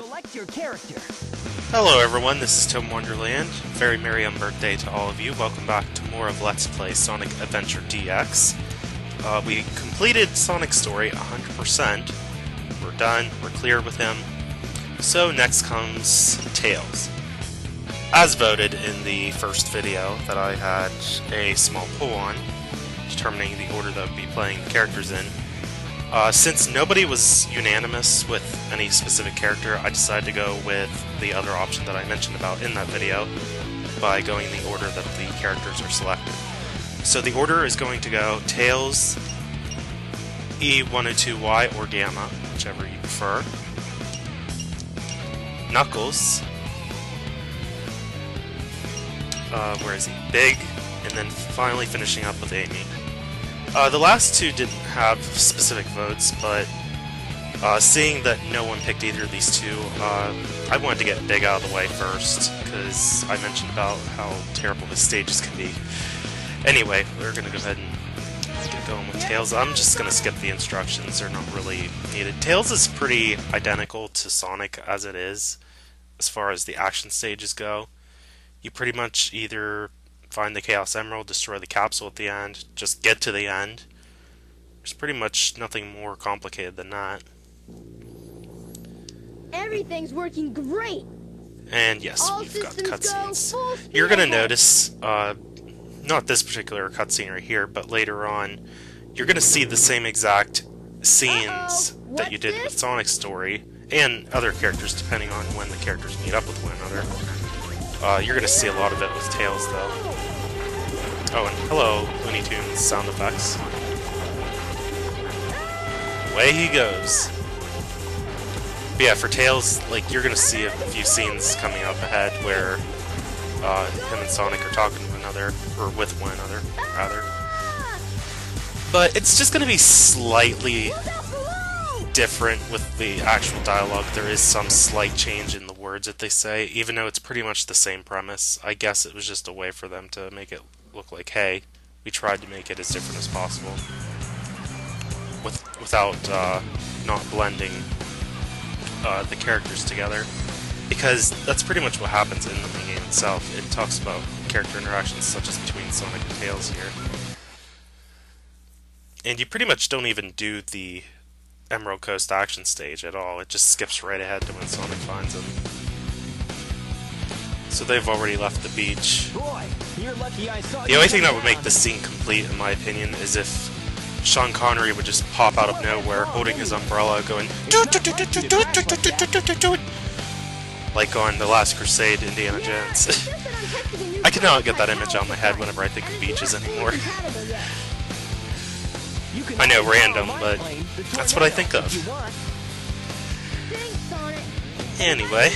Select your character. Hello everyone, this is ToadinWonderland. Very merry birthday to all of you. Welcome back to more of Let's Play Sonic Adventure DX. We completed Sonic's story 100%. We're done, we're clear with him. So next comes Tails. As voted in the first video that I had a small poll on, determining the order that I would be playing the characters in. Since nobody was unanimous with any specific character, I decided to go with the other option that I mentioned about in that video by going in the order that the characters are selected. So the order is going to go Tails, E102Y or Gamma, whichever you prefer, Knuckles, where is he? Big, and then finally finishing up with Amy. The last two didn't have specific votes, but seeing that no one picked either of these two, I wanted to get Big out of the way first, because I mentioned about how terrible his stages can be. Anyway, we're going to go ahead and get going with Tails. I'm just going to skip the instructions, they're not really needed. Tails is pretty identical to Sonic as it is, as far as the action stages go. You pretty much either find the Chaos Emerald, destroy the capsule at the end, just get to the end. There's pretty much nothing more complicated than that. Everything's working great. And yes, we've got cutscenes. You're gonna notice, not this particular cutscene right here, but later on, you're gonna see the same exact scenes that you did with Sonic's story, and other characters, depending on when the characters meet up with one another. You're going to see a lot of it with Tails, though. Oh, and hello, Looney Tunes sound effects. Away he goes. But yeah, for Tails, like, you're going to see a few scenes coming up ahead where him and Sonic are talking to one another, or with one another, rather. But it's just going to be slightly different with the actual dialogue. There is some slight change in the words that they say, even though it's pretty much the same premise. I guess it was just a way for them to make it look like, hey, we tried to make it as different as possible without not blending the characters together, because that's pretty much what happens in the game itself. It talks about character interactions such as between Sonic and Tails here, and you pretty much don't even do the Emerald Coast action stage at all. It just skips right ahead to when Sonic finds him. So they've already left the beach. The only thing that would make this scene complete, in my opinion, is if Sean Connery would just pop out of nowhere holding his umbrella going like on The Last Crusade, Indiana Jones. I cannot get that image out of my head whenever I think of beaches anymore. I know, random, but that's what I think of. Anyway,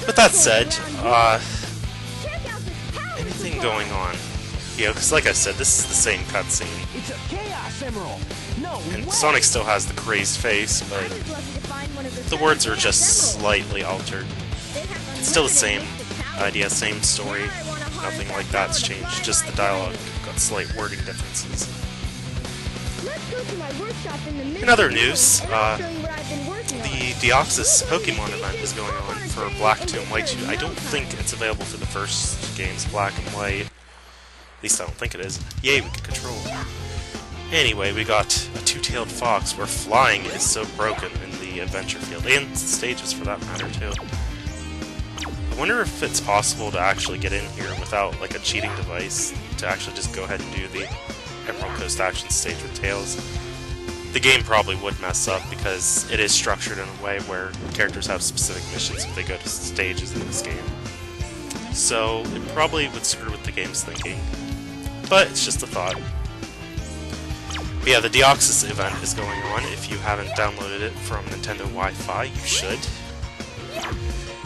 with that said, anything going on? You know, because like I said, this is the same cutscene. And Sonic still has the crazed face, but the words are just slightly altered. It's still the same idea, same story. Nothing like that's changed, just the dialogue got slight wording differences. In other news, the Deoxys Pokemon event is going on for Black 2 and White 2. I don't think it's available for the first games, Black and White. At least I don't think it is. Yay, we can control. Anyway, we got a two-tailed fox where flying is so broken in the adventure field, and stages for that matter too. I wonder if it's possible to actually get in here without like a cheating device to actually just go ahead and do the Emerald Coast action stage with Tails. The game probably would mess up because it is structured in a way where characters have specific missions if they go to stages in this game. So it probably would screw with the game's thinking, but it's just a thought. But yeah, the Deoxys event is going on. If you haven't downloaded it from Nintendo Wi-Fi, you should.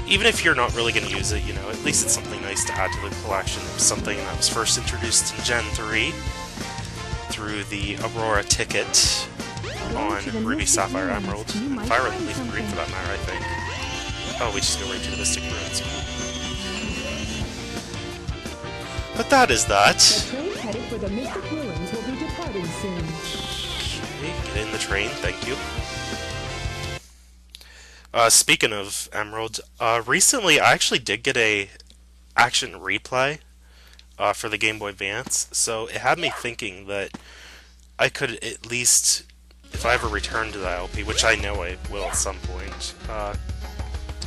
Even if you're not really going to use it, you know, at least it's something nice to add to the collection. It was something that was first introduced in Gen 3 through the Aurora ticket on Ruby, Sapphire, Emerald, and Fire and Leaf and Green for that matter, I think. Oh, we just go right to the Mystic Ruins. But that is that. The train headed for the Mystic Ruins will be departing soon. Okay, get in the train, thank you. Speaking of Emerald, recently I actually did get a action replay for the Game Boy Advance, so it had me thinking that I could at least, if I ever return to the LP, which I know I will at some point,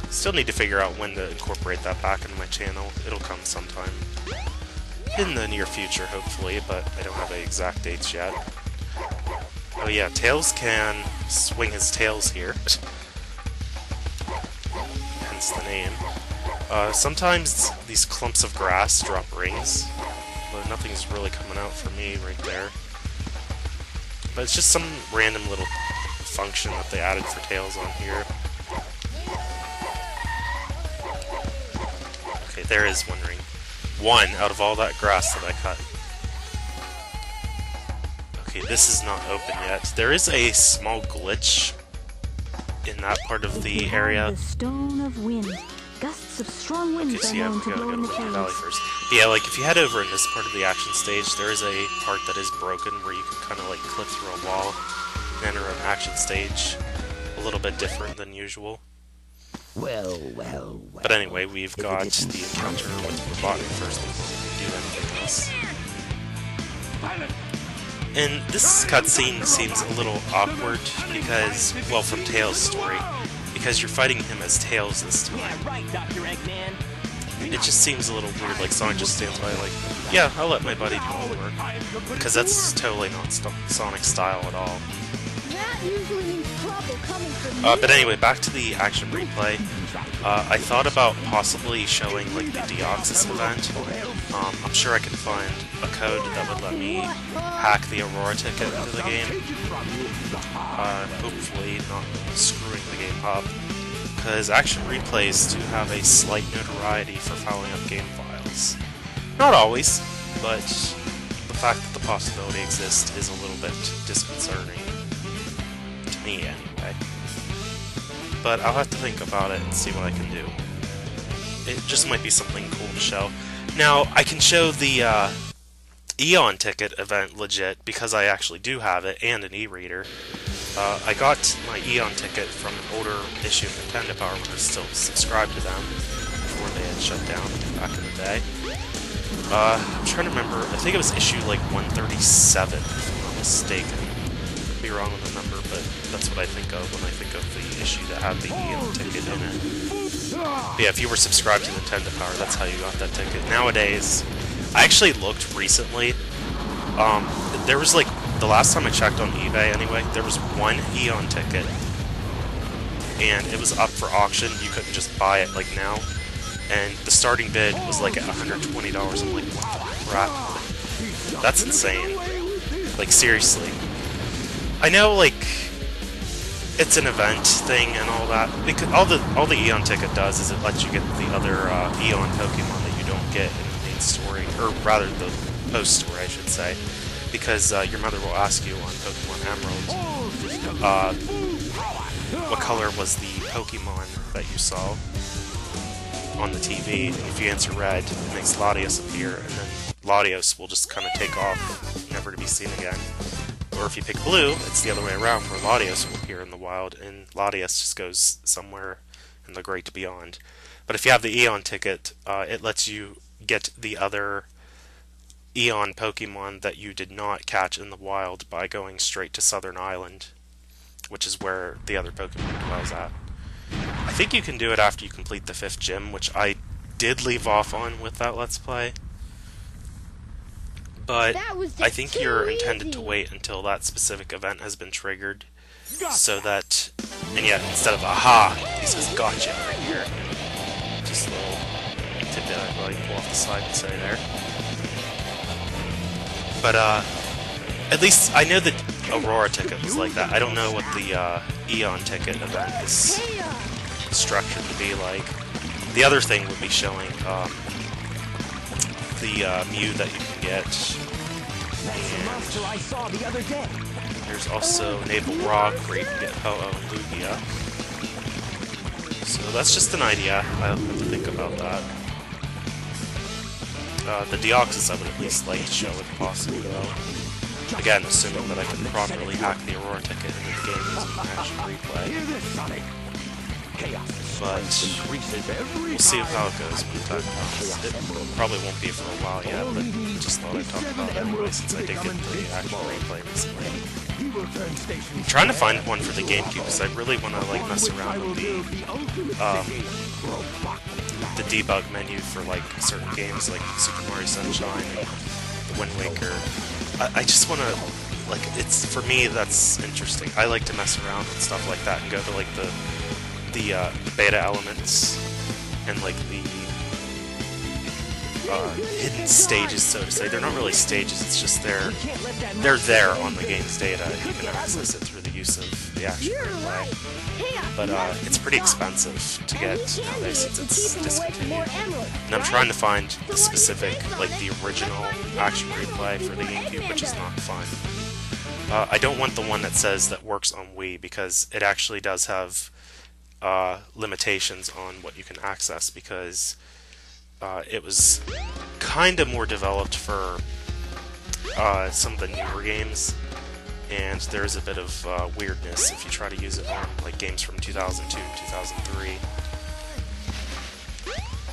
still need to figure out when to incorporate that back into my channel. It'll come sometime in the near future, hopefully, but I don't have any exact dates yet. Oh yeah, Tails can swing his tails here. Hence the name. Sometimes these clumps of grass drop rings, but nothing's really coming out for me right there. But it's just some random little function that they added for Tails on here. Okay, there is one ring. One out of all that grass that I cut. Okay, this is not open yet. There is a small glitch in that part of the area. The stone of wind. Gusts of strong winds Okay, so are yeah, known we to gotta blow go in to the Winter Valley caves. first. But yeah, like if you head over in this part of the action stage, there is a part that is broken where you can kind of like clip through a wall and enter an action stage a little bit different than usual. Well. But anyway, we've got the encounter with Robotnik first before we can do anything else. And this cutscene seems a little awkward because, well, from Tails' story, because you're fighting him as Tails this time. Yeah, right, Dr. Eggman. It just seems a little weird, like Sonic just stands by like, yeah, I'll let my buddy do all the work. Because that's totally not Sonic's style at all. That usually means trouble coming from you. But anyway, back to the action replay. I thought about possibly showing like the Deoxys event. I'm sure I can find a code that would let me hack the Aurora ticket into the game. Hopefully not screwing the game up. Because action replays do have a slight notoriety for fouling up game files. Not always, but the fact that the possibility exists is a little bit disconcerting. To me, anyway. But I'll have to think about it and see what I can do. It just might be something cool to show. Now, I can show the Eon ticket event legit because I actually do have it and an e-reader. I got my Eon ticket from an older issue of Nintendo Power when I was still subscribed to them before they had shut down back in the day. I'm trying to remember, I think it was issue like 137, if I'm not mistaken. Could be wrong on the number, but that's what I think of when I think of the issue that had the Eon ticket in it. But yeah, if you were subscribed to Nintendo Power, that's how you got that ticket. Nowadays, I actually looked recently, there was like, the last time I checked on eBay anyway, there was one Eon ticket, and it was up for auction. You couldn't just buy it like now, and the starting bid was like at $120. I'm like, what the crap? That's insane. Like, seriously. I know, like, it's an event thing and all that. Because all the Eon ticket does is it lets you get the other Eon Pokemon that you don't get in the main story, or rather the post story, I should say. Because your mother will ask you on Pokemon Emerald, what color was the Pokemon that you saw on the TV, and if you answer red, it makes Latios appear, and then Latios will just kind of take off, never to be seen again. Or if you pick blue, it's the other way around, where Latios will appear in the wild, and Latios just goes somewhere in the great beyond. But if you have the Eon ticket, it lets you get the other Eon Pokemon that you did not catch in the wild by going straight to Southern Island, which is where the other Pokemon dwells at. I think you can do it after you complete the 5th gym, which I did leave off on with that Let's Play. But I think you're intended to wait until that specific event has been triggered, so that, and yeah, instead of aha, he says gotcha right here. Just a little tidbit I'd really pull off the side and say there. But at least I know that Aurora ticket was like that. I don't know what the Eon ticket event is structured to be like. The other thing would be showing the Mew that you can get. And there's also Naval Rock where you can get Ho-Oh and Lugia. So that's just an idea. I'll have to think about that. The Deoxys I would at least like to show if possible, though. Again, assuming that I can properly hack the Aurora ticket into the game using an action replay. but we'll see how it goes when the time comes. It probably won't be for a while yet, but just thought I'd talk about it anyway since I did get the actual replay recently. I'm trying to find one for the GameCube because I really want to like mess around with the debug menu for like certain games like Super Mario Sunshine and the Wind Waker. I just want to, like, it's, for me that's interesting. I like to mess around with stuff like that and go to like the beta elements and like the hidden stages, so to say. They're not really stages, it's just they're there on the game's data. You can access it through the use of the action replay. But it's pretty expensive to get nowadays since it's discontinued. And I'm trying to find the specific, like the original action replay for the GameCube, which is not fun. I don't want the one that says that works on Wii because it actually does have limitations on what you can access because it was kind of more developed for some of the newer games, and there's a bit of weirdness if you try to use it on like games from 2002 and 2003.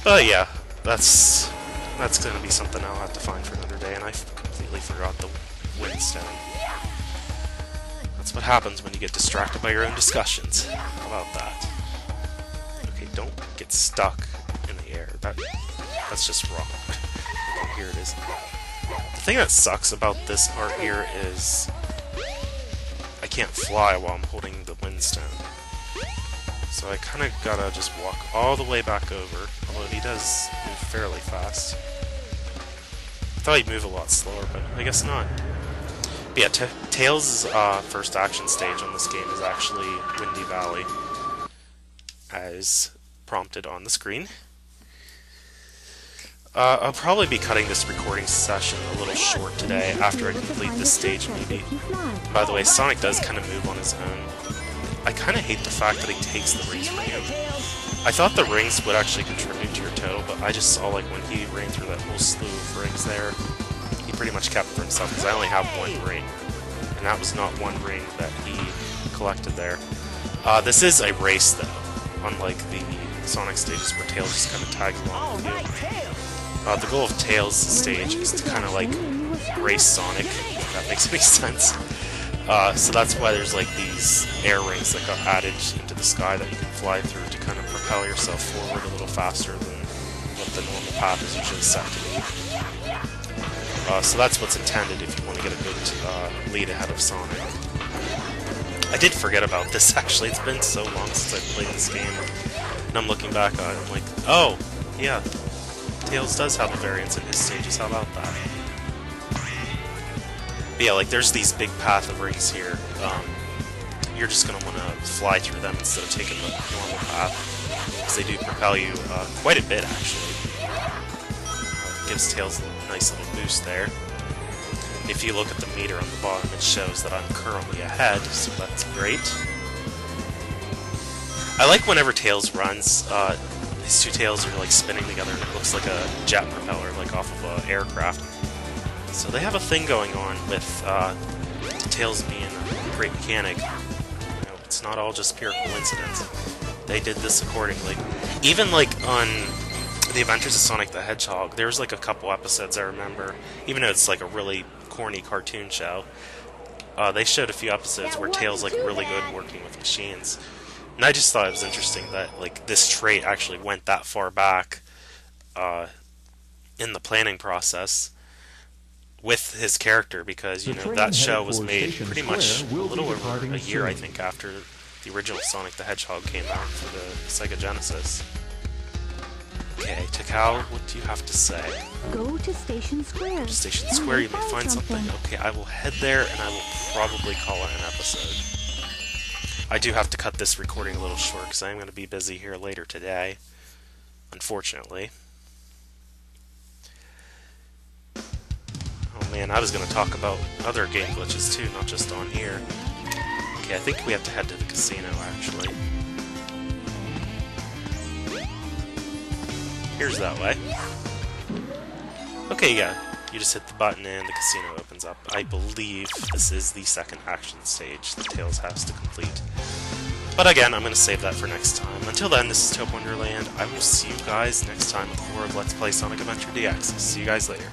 But yeah, that's going to be something I'll have to find for another day, and I completely forgot the Windstone. That's what happens when you get distracted by your own discussions. How about that? Okay, don't get stuck in the air. That's just wrong. Okay, here it is. The thing that sucks about this art here is I can't fly while I'm holding the Windstone. So I kind of gotta just walk all the way back over, although he does move fairly fast. I thought he'd move a lot slower, but I guess not. But yeah, Tails' first action stage on this game is actually Windy Valley, as prompted on the screen. I'll probably be cutting this recording session a little short today after I complete this stage maybe. By the way, Sonic does kind of move on his own. I kind of hate the fact that he takes the rings from you. I thought the rings would actually contribute to your total, but I just saw like when he ran through that whole slew of rings there, he pretty much kept for himself because I only have one ring. And that was not one ring that he collected there. This is a race though, unlike the Sonic stages where Tails just kind of tags along with you. The goal of Tails' stage is to kind of like race Sonic, if that makes any sense. So that's why there's like these air rings that got added into the sky that you can fly through to kind of propel yourself forward a little faster than what the normal path is usually set to be. So that's what's intended if you want to get a good lead ahead of Sonic. I did forget about this actually, it's been so long since I've played this game, and I'm looking back on it, I'm like, oh, yeah, Tails does have a variance in his stages, how about that? But yeah, like there's these big path of rings here, you're just going to want to fly through them instead of taking the normal path, because they do propel you quite a bit actually. Gives Tails a nice little boost there. If you look at the meter on the bottom, it shows that I'm currently ahead, so that's great. I like whenever Tails runs, his two tails are like spinning together and it looks like a jet propeller, like off of an aircraft. So they have a thing going on with Tails being a great mechanic. You know, it's not all just pure coincidence. They did this accordingly. Even like on The Adventures of Sonic the Hedgehog, there was like a couple episodes I remember, even though it's like a really corny cartoon show, they showed a few episodes where Tails like really good working with machines. And I just thought it was interesting that like this trait actually went that far back in the planning process with his character, because you know that show was made pretty much a little over a year, I think, after the original Sonic the Hedgehog came out for the Sega Genesis. Okay, Takao, what do you have to say? Go to Station Square. To Station Square, you may find something. Okay, I will head there, and I will probably call it an episode. I do have to cut this recording a little short, because I'm going to be busy here later today, unfortunately. Oh man, I was going to talk about other game glitches too, not just on here. Okay, I think we have to head to the casino, actually. Here's that way. Okay, yeah, you just hit the button and the casino opens up. I believe this is the second action stage that Tails has to complete. But again, I'm going to save that for next time. Until then, this is ToadinWonderland. I will see you guys next time with more of Let's Play Sonic Adventure DX. See you guys later.